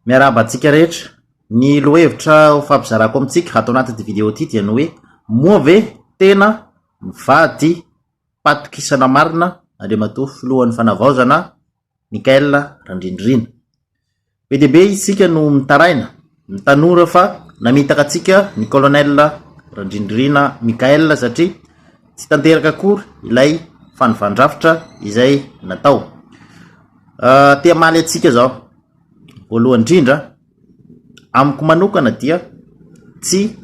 Miarahaba antsika rehetra. Ny lohevitra ho fampizarako amintsika atao anaty vidéo ity dia ny hoe moa ve tena nivadi-pitokisana marina Andriamatoa filohan'ny fanavaozana Mikaela Randrindrina. Be dia be isika no mitaraina mitanora fa namitaka antsika ny colonel Randrindrina Mikaela satria tsy tanteraka akory ilay fanofandrafitra izay natao. Tia maly antsika zao. Voalohany indrindra amiko manokana dia tsy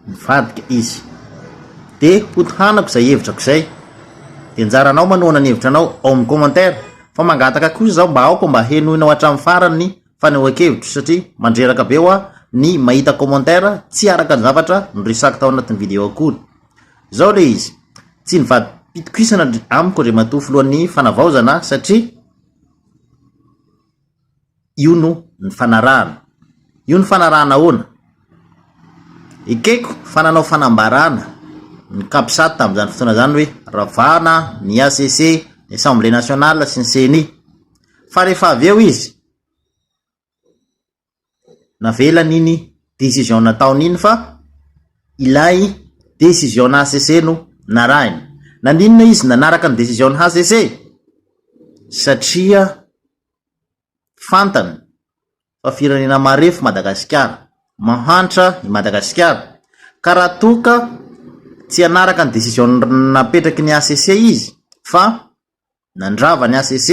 mivadika izy. De hotohanako izay hevitrako izay. De anjaranao manoana ny hevitranao ao amin'ny commentaire. Fa mangataka kosa zao mba aoko mba henoinao hatramin'ny farany ny fanehoan-kevitro satria mandreraka be hoa ny mahita commentaire tsy araka ny zavatra noresaka tao anatin'ny vidéo akory. Zao le izy. Tsy nivadi-pitokisana amiko Andriamatoa filohan'ny fanavaozana satria io no ny fanarahana. Io ny fanarahana ahoana? Ekeko fananao fanambarana ny kapisat tamin'izany fotoana zany hoe ravana ny ACC, ny Assemblée nationale sy ny CNI. Fa rehefa avy eo izy navela niny décision nataon'iny fa ilay décision ACC no narahina. Naninona izy nanaraka ny décision ACC? Satria fantany fa firenena marefo Madagasikara, mahantra i Madagasikara. Ka raha toka tsy hanaraka ny décision napetraky ny ACC izy fa nandrava ny ACC,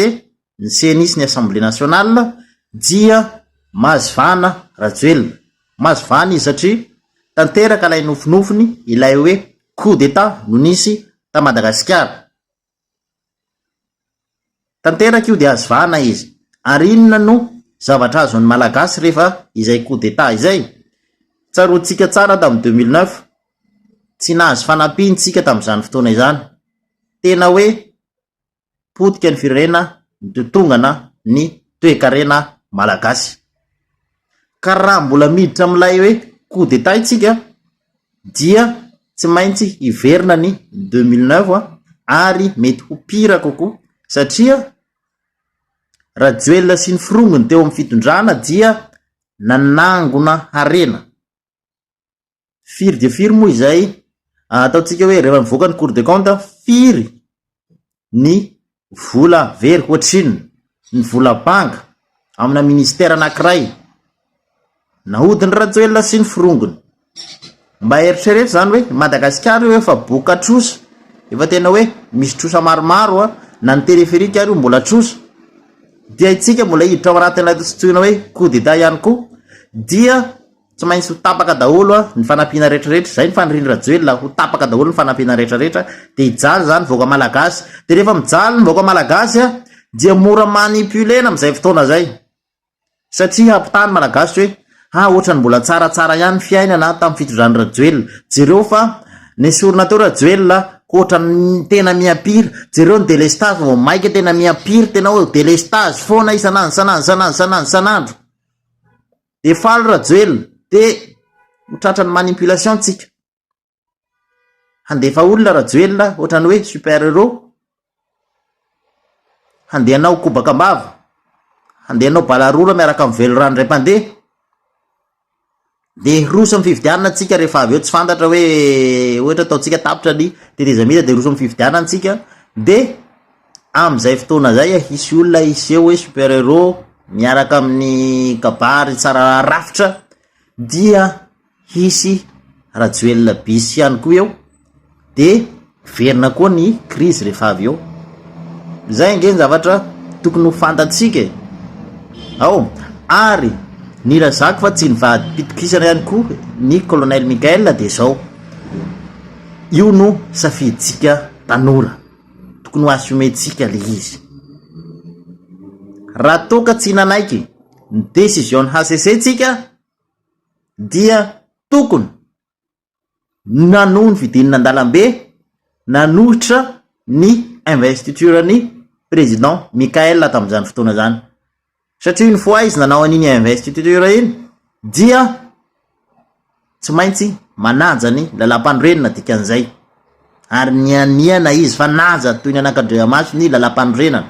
ny CNI sy ny Assemblée nationale dia mazivana rajoelina. Mazivana izy satria tanteraka ilay nofinofiny ilay hoe coup d'état no nisy ta Madagasikara. Tanteraka io dia azivana izy. Ary inona no zavatra azon'ny malagasy rehefa izay coup d'état izay? Tsaroantsika tsara tamin'ny 2009 tsy nahazo fanampiantsika tamin'izany fotoana izany. Tena hoe potika ny firenena nitotongana ny toe-karena malagasy. Ka raha mbola miditra amin'ilay hoe coup d'état itsika dia tsy maintsy hiverina ny 2009 ary mety ho pira kokoa satria rajoelina sy ny firongony teo amin'ny fitondrana dia nanangona harena. Firy dia firy moa izay ataontsika hoe rehefa mivoaka ny Cour des comptes firy ny vola very hoatriny, ny vola banga amina ministère anankiray nahodiny rajoelina sy ny firongony. Mba eritreretra zany hoe Madagasikara io efa boka trosa, efa tena hoe misy trosa maromaro na ny téléphérique ary mbola trosa. Dia itsika mbola hiditra ao anatin'ilay tsoina hoe coup d'état ihany koa dia tsy maintsy ho tapaka daholo ny fanampiana rehetrarehetra. Zay ny fanirindra rajoelina, ho tapaka daholo ny fanampiana rehetrarehetra de hijaly zany voaka malagasy. De rehefa mijaly ny voaka malagasy dia mora manipulena amin'izay fotoana zay satria hampitany malagasy hoe ohatrany mbola tsaratsara ihany fiainana tamin'ny fitondrany rajoelina. Jereo fa nesorina teo rajoelina ohatrany tena miampira. Jereo ny délestage vao maika tena miampira, tena hoe délestage foana isanandro. De faly rajoelina de hotratrany manipulation tsika. Handefa olona rajoelina ohatrany hoe super héros, handehanao kobakambava, handehanao balarora miaraka amin'ny velo rano ray mpandeha. De roso amin'ny fividianana antsika rehefa avy eo tsy fantatra hoe ohatra ataontsika tapitra ny tetezamita de roso amin'ny fividianana antsika. De amin'izay fotoana zay hisy olona iseho hoe super héros miaraka amin'ny kabary tsara rafitra dia hisy rajoelina bisy ihany koa eo de verina koa ny crise rehefa avy eo. Zay nge ny zavatra tokony ho fantatsika ao. Ary ny razako fa tsy nivadi-pitokisana ihany koa ny colonel Mikaela de zao. Io no safiditsika tanora, tokony ho assumentsika le izy. Raha toka tsy nanaiky ny décision ACC tsika dia tokony nanohy ny fidinina an-dalambe, nanohitra ny investiture ny président Mikaela tamin'izany fotoana zany. Satria une fois izy nanao an'iny investiture iny dia tsy maintsy manaja ny lalam-panorenana dikan'izay. Ary nianiana izy fa naja toy ny anak'Andriamaso ny lalam-panorenana.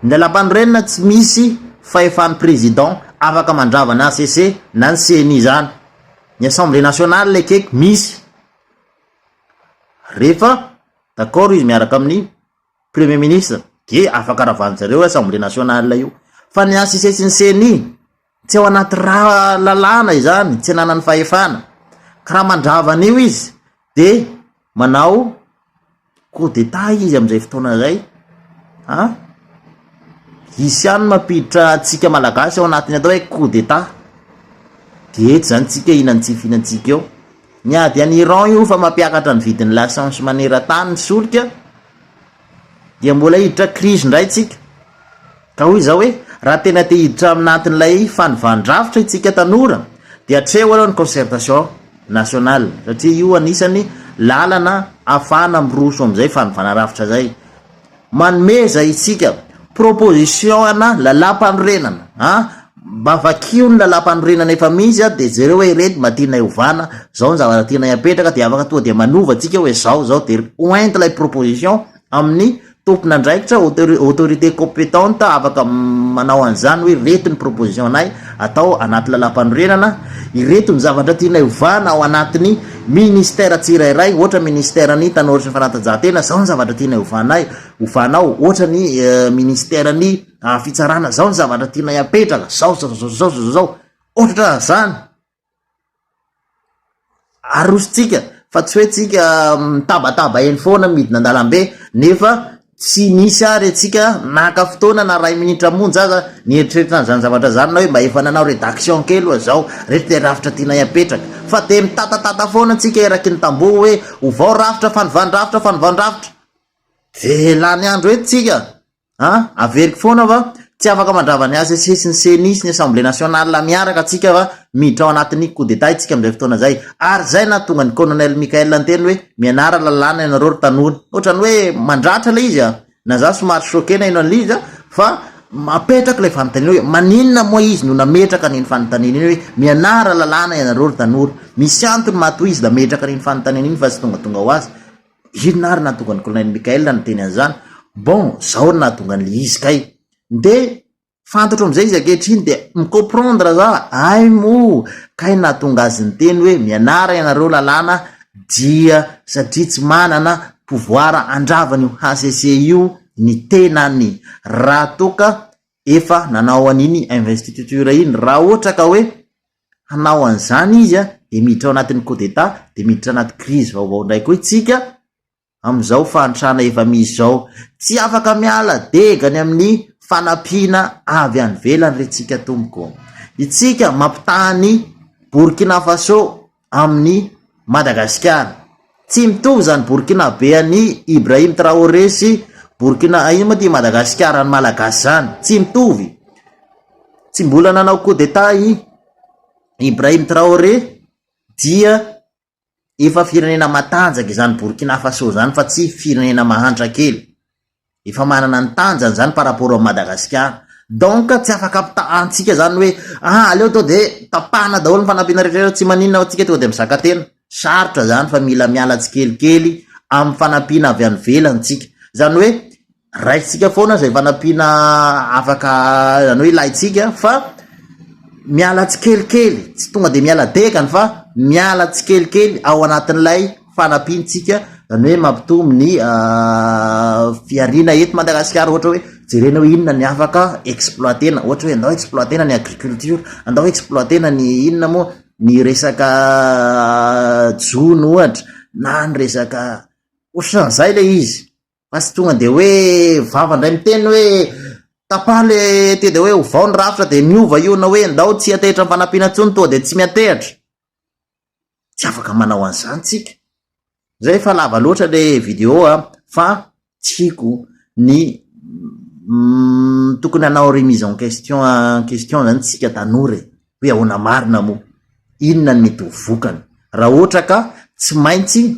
Ny lalam-panorenana tsy misy fahefan'ny président afaka mandrava na ACC na ny CNI zany. Ny Assemblée nationale le keky misy. Rehefa d'accord izy miaraka amin'ny premier ministre de afaka ravanjareo Assemblée nationale io. Fa ny ACC sy ny CNI tsy ao anaty raha lalàna izany, tsy nanany fahefana. Karaha mandravana io izy de manao coup d'état izy am'izay fotoana zay. Isy ihany mampiditra antsika malagasy ao anatiny atao hoe coup d'état. De eto zany tsika inany tsy finantsika eo. Niady any Iran io fa mampiakatra ny vidin'ny l'essence maneran-tany ny solika. Dia mbola hiditra crise ndray tsika. Ka hoy zao hoe raha tena te hiditra aminatin'ilay fanovan-drafitra itsika tanora dia atreho aloha ny concertation nationale satria io anisany lalana afana miroso am'izay fanovana rafitra zay. Manomeza itsika proposition ana lalam-panorenana mba vakio ny lalam-panorenana efa misy de jereo hoe rety matina iovana zao ny zavatra tiana iapetraka de afaka tonga de manova atsika hoe zao de ointe lay proposition amin'ny tompona andraikitra autorité compétente afaka manao an'izany hoe reto ny proposition anay atao anaty lalam-panorenana, ireto ny zavatra tiana iovana ao anatiny ministère tsirairay, ohatra ministère ny tanora sy ny fanatanjahantena zao ny zavatra tiana ovanao, ohatra ny ministère ny fitsarana zao ny zavatra tiana iapetraka zao ohatra zany arositsika fa tsy hoe tsika mitabataba eny foana midina an-dalambe nefa tsy nisy ary atsika naka fotoana na ray minitra monja aza nieritreritana zany zavatra zany na hoe mba efa nanao rédaction kely oa zao rehetra de rafitra tiana iapetraka fa de mitatatata foana atsika eraky ny tambo hoe ovao rafitra fanovan-drafitra velany andro eto tsika averiky foana fa tsy afaka mandravany ACC sy ny CNI sy ny Assemblée nationale miaraka atsika fa miditra ao anatin'ny coup d'état itsika am'izay fotoana zay. Ary zay na tonga ny colonel Michael anteny hoe mianara lalàna ianareo ry tanora, ohatrany hoe mandratra le izy na za somary choqué na ino an'le izy fa mapetraka le fanontaniana hoe maninona moa izy no nametraka an'iny fanontaniana iny hoe mianara lalàna ianareo ry tanora, misy antony matoa izy da metraka an'iny fanontaniana iny fa tsy tonga ho azy. Hidina ary nahatonga ny colonel Michael nyteny an'izany. Bon, zao ny nahatonga ny izy kay de fantatro am'izay izy akehitriny de micomprendre za ay mo kay nahatonga azy nyteny hoe mianara ianareo lalàna dia satria tsy manana pouvoir andravany io ACC io ny Tena ny raha toka efa nanao an'iny investiture iny. Raha ohatra ka hoe hanao an'izany izy de miditra ao anatin'ny coup d'état de miditra anaty crise vaovao ndray koa itsika am'izao fahantrana efa misy zao. Tsy afaka miala degany amin'ny fanapina avy any velany retsika tomboko. Itsika mampitany Burkina Faso amin'ny Madagascar. Tsy mitovy zany Burkina be any Ibrahim Traoré sy Burkina ino moa ty Madagascar any malagasy zany, tsy mitovy. Tsy mbola nanao coup d'état Ibrahim Traoré dia efa firenena matanjaka zany Burkina Faso zany fa tsy firenena mahantra kely. Efa manana ny tanjany zany par rapport à Madagascar. Donc tsy afaka apitahantsika zany hoe aleo to de tapana daholo ny fanampiana rehetra tsy maninona atsika to de mizaka tena. Sarotra zany fa mila miala tsikelikely amin'ny fanampiana avy any velany tsika. Zany hoe raitsika foana zay fanampiana afaka zany hoe ilaitsika fa miala tsikelikely, tsy tonga de miala dekany fa miala tsikelikely ao anatin'ilay fanampiantsika. Zany hoe mampitombo ny fiarina eto Madagascar, ohatra hoe jerena hoe inona ny afaka exploitena, ohatra hoe andao exploitena ny agriculture, andao exploitena ny inona moa ny resaka jono ohatra na ny resaka ohatran'izay le izy. Fa tsy tonga de hoe vavandray miteny hoe tapale te de hoe ovao ny rafitra de miova io na hoe andao tsy atehitra ny fanampiana ntsony to de tsy miatehitra. Tsy afaka manao an'izany tsika. Zay fa lava loatra le vidéo fa tsiko ny tokony hanao remise en question zany tsika tanora hoe ahoana marina mo inona ny mety ho vokany raha ohatra ka tsy maintsy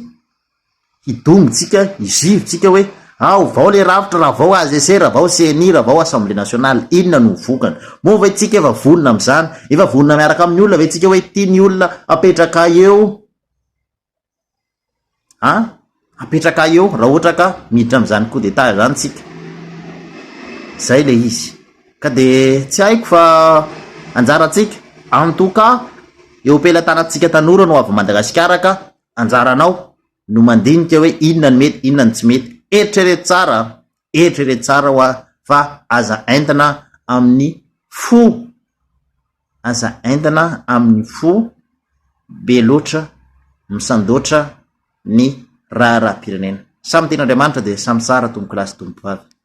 hidombotsika hizivotsika hoe vao le rafitra raha vao ACC raha vao CNI raha vao Assemblée nationale inona no vokany moa va itsika efa vonona am'izany, efa vonona miaraka amin'ny olona va itsika hoe tiany olona apetraka eo apetraka eo raha ohatra ka miditra am'izany coup d'état zany tsika. Zay le izy ka de tsy haiko fa anjarantsika antoka eo ampelantanantsika tanora no avy Madagasikara ka anjaranao no mandinika hoe inona ny mety inona ny tsy mety. Eritrereto tsara ho fa aza entana amin'ny fo, aza entana amin'ny fo be loatra misandoatra ny raharam-pirenena. Samy tean'Andriamanitra dia samy tsara tombo kilasy tombo vavy.